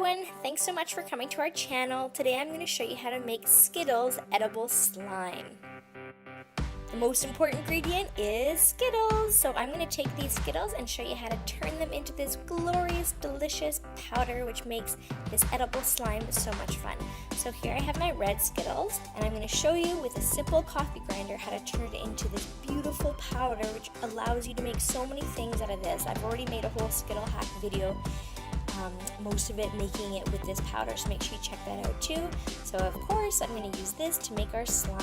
everyone, thanks so much for coming to our channel. Today I'm going to show you how to make Skittles edible slime. The most important ingredient is Skittles. So I'm going to take these Skittles and show you how to turn them into this glorious, delicious powder which makes this edible slime so much fun. So here I have my red Skittles and I'm going to show you with a simple coffee grinder how to turn it into this beautiful powder which allows you to make so many things out of this. I've already made a whole Skittle hack video. Most of it making it with this powder, so make sure you check that out too. So of course I'm going to use this to make our slime.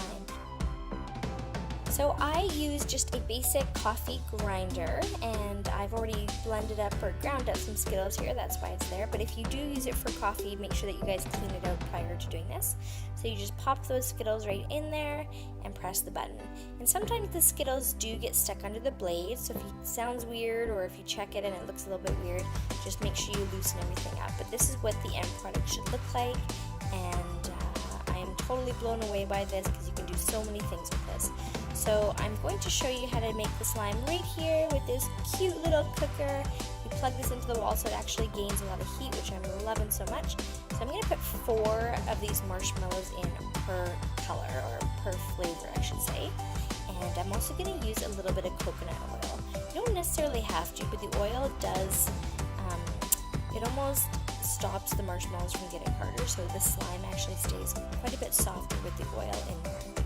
So I use just a basic coffee grinder, and I've already blended up or ground up some Skittles here, that's why it's there. But if you do use it for coffee, make sure that you guys clean it out prior to doing this. So you just pop those Skittles right in there and press the button. And sometimes the Skittles do get stuck under the blade, so if it sounds weird or if you check it and it looks a little bit weird, just make sure you loosen everything up. But this is what the end product should look like, and I am totally blown away by this because you can do so many things with this. So I'm going to show you how to make the slime right here with this cute little cooker. You plug this into the wall so it actually gains a lot of heat, which I'm loving so much. So I'm going to put 4 of these marshmallows in per color, or per flavor I should say. And I'm also going to use a little bit of coconut oil. You don't necessarily have to, but the oil does, it almost stops the marshmallows from getting harder, so the slime actually stays quite a bit softer with the oil in there.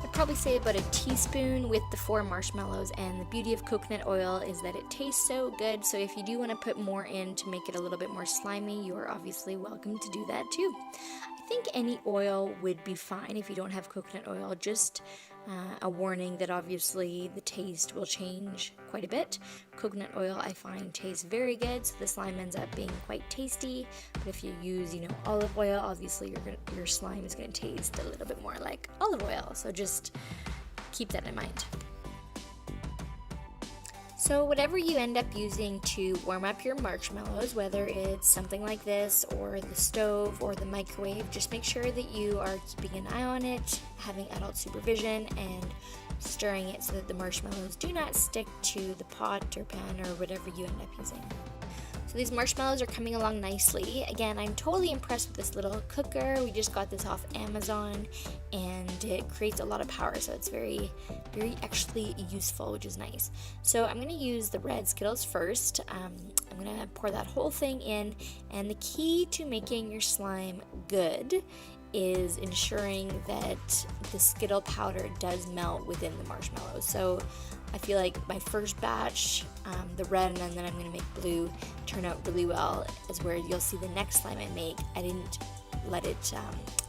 I'd probably say about a teaspoon with the 4 marshmallows, and the beauty of coconut oil is that it tastes so good, so if you do want to put more in to make it a little bit more slimy, you are obviously welcome to do that too. I think any oil would be fine if you don't have coconut oil, just a warning that obviously the taste will change quite a bit. Coconut oil I find tastes very good, so the slime ends up being quite tasty, but if you use, olive oil, obviously your slime is going to taste a little bit more like olive oil, so just keep that in mind. So whatever you end up using to warm up your marshmallows, whether it's something like this or the stove or the microwave, just make sure that you are keeping an eye on it, having adult supervision, and stirring it so that the marshmallows do not stick to the pot or pan or whatever you end up using. So these marshmallows are coming along nicely. Again, I'm totally impressed with this little cooker. We just got this off Amazon, and it creates a lot of power, so it's very, very actually useful, which is nice. So I'm going to use the red Skittles first. I'm going to pour that whole thing in, and the key to making your slime good is ensuring that the Skittle powder does melt within the marshmallows. So I feel like my first batch, the red and then I'm going to make blue, turn out really well, is where you'll see the next slime I make. I didn't let it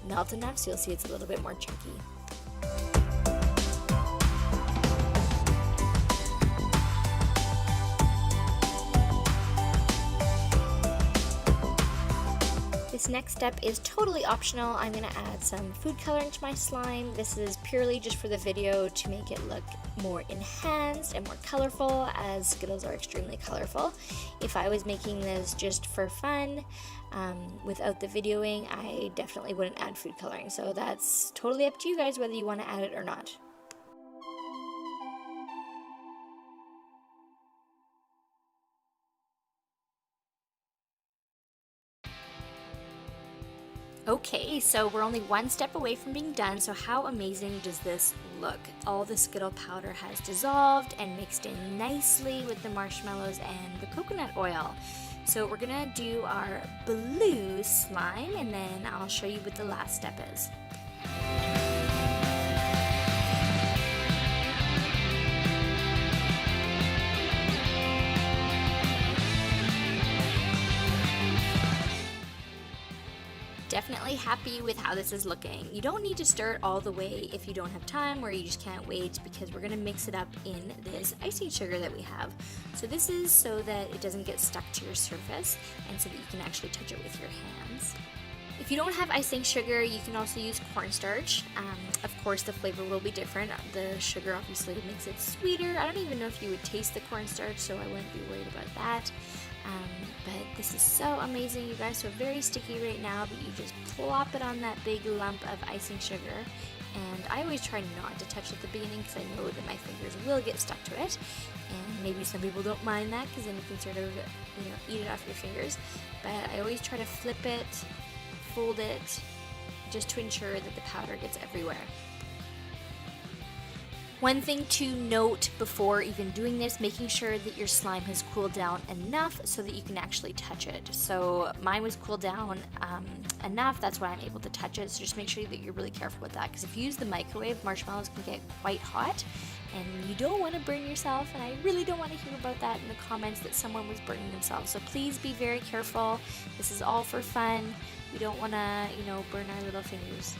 melt enough, so you'll see it's a little bit more chunky. This next step is totally optional. I'm going to add some food coloring to my slime. This is purely just for the video to make it look more enhanced and more colorful, as Skittles are extremely colorful. If I was making this just for fun, without the videoing, I definitely wouldn't add food coloring. So that's totally up to you guys whether you want to add it or not. Okay, so we're only one step away from being done, so how amazing does this look? All the Skittle powder has dissolved and mixed in nicely with the marshmallows and the coconut oil. So we're gonna do our blue slime, and then I'll show you what the last step is. Definitely happy with how this is looking. You don't need to stir it all the way if you don't have time or you just can't wait, because we're gonna mix it up in this icing sugar that we have. So this is so that it doesn't get stuck to your surface and so that you can actually touch it with your hands. If you don't have icing sugar, you can also use cornstarch. Of course, the flavor will be different. The sugar obviously makes it sweeter. I don't even know if you would taste the cornstarch, so I wouldn't be worried about that. But this is so amazing, you guys. So very sticky right now, but you just plop it on that big lump of icing sugar, and I always try not to touch at the beginning because I know that my fingers will get stuck to it, and maybe some people don't mind that because then you can sort of, eat it off your fingers, but I always try to flip it, fold it, just to ensure that the powder gets everywhere. One thing to note before even doing this, making sure that your slime has cooled down enough so that you can actually touch it. So mine was cooled down enough, that's why I'm able to touch it. So just make sure that you're really careful with that, because if you use the microwave, marshmallows can get quite hot and you don't want to burn yourself, and I really don't want to hear about that in the comments that someone was burning themselves. So please be very careful. This is all for fun. We don't want to, burn our little fingers.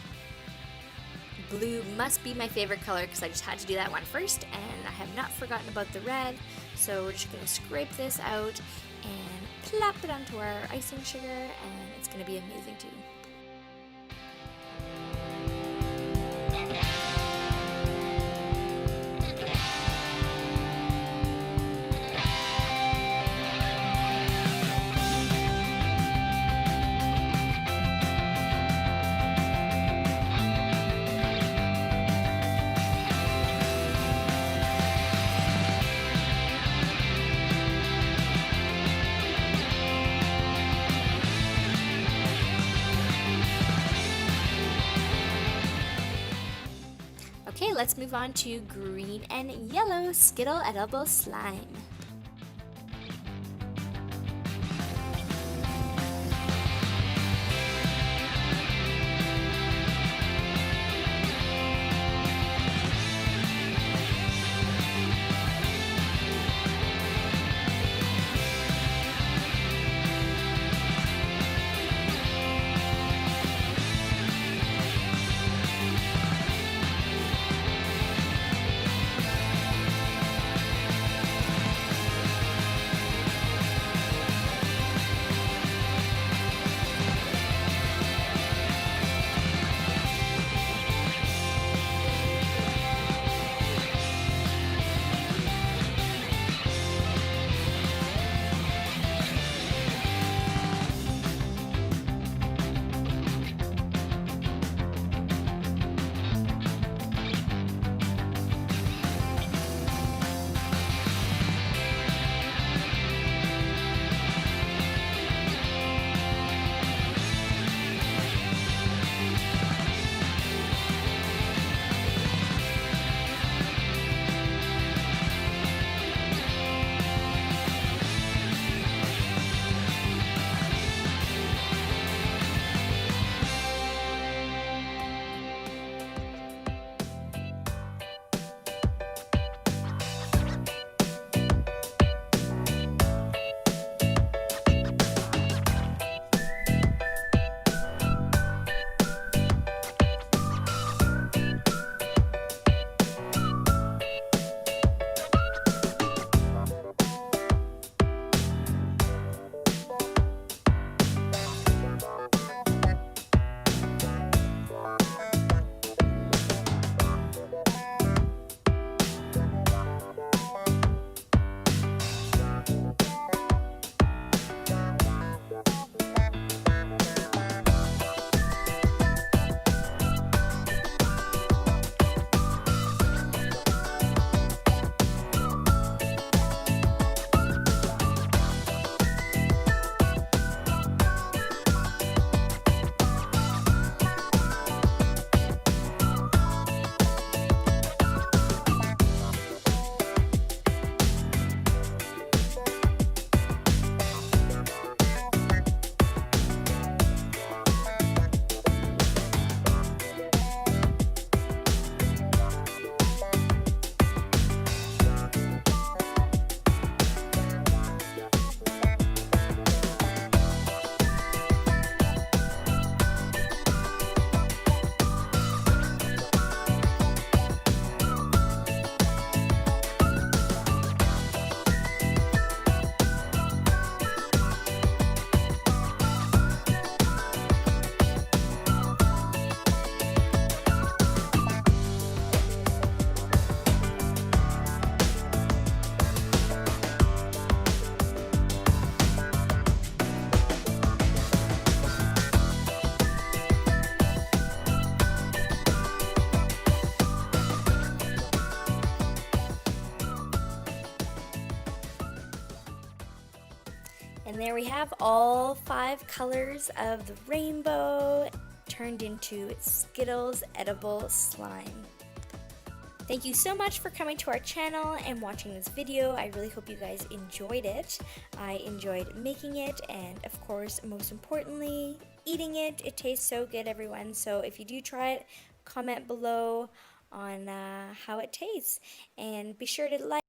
Blue must be my favorite color because I just had to do that one first, and I have not forgotten about the red. So we're just going to scrape this out and plop it onto our icing sugar, and it's going to be amazing too. Okay, let's move on to green and yellow Skittle edible slime. there we have all 5 colors of the rainbow turned into Skittles edible slime. Thank you so much for coming to our channel and watching this video. I really hope you guys enjoyed it. I enjoyed making it and of course, most importantly, eating it. It tastes so good, everyone. So if you do try it, comment below on how it tastes. And be sure to like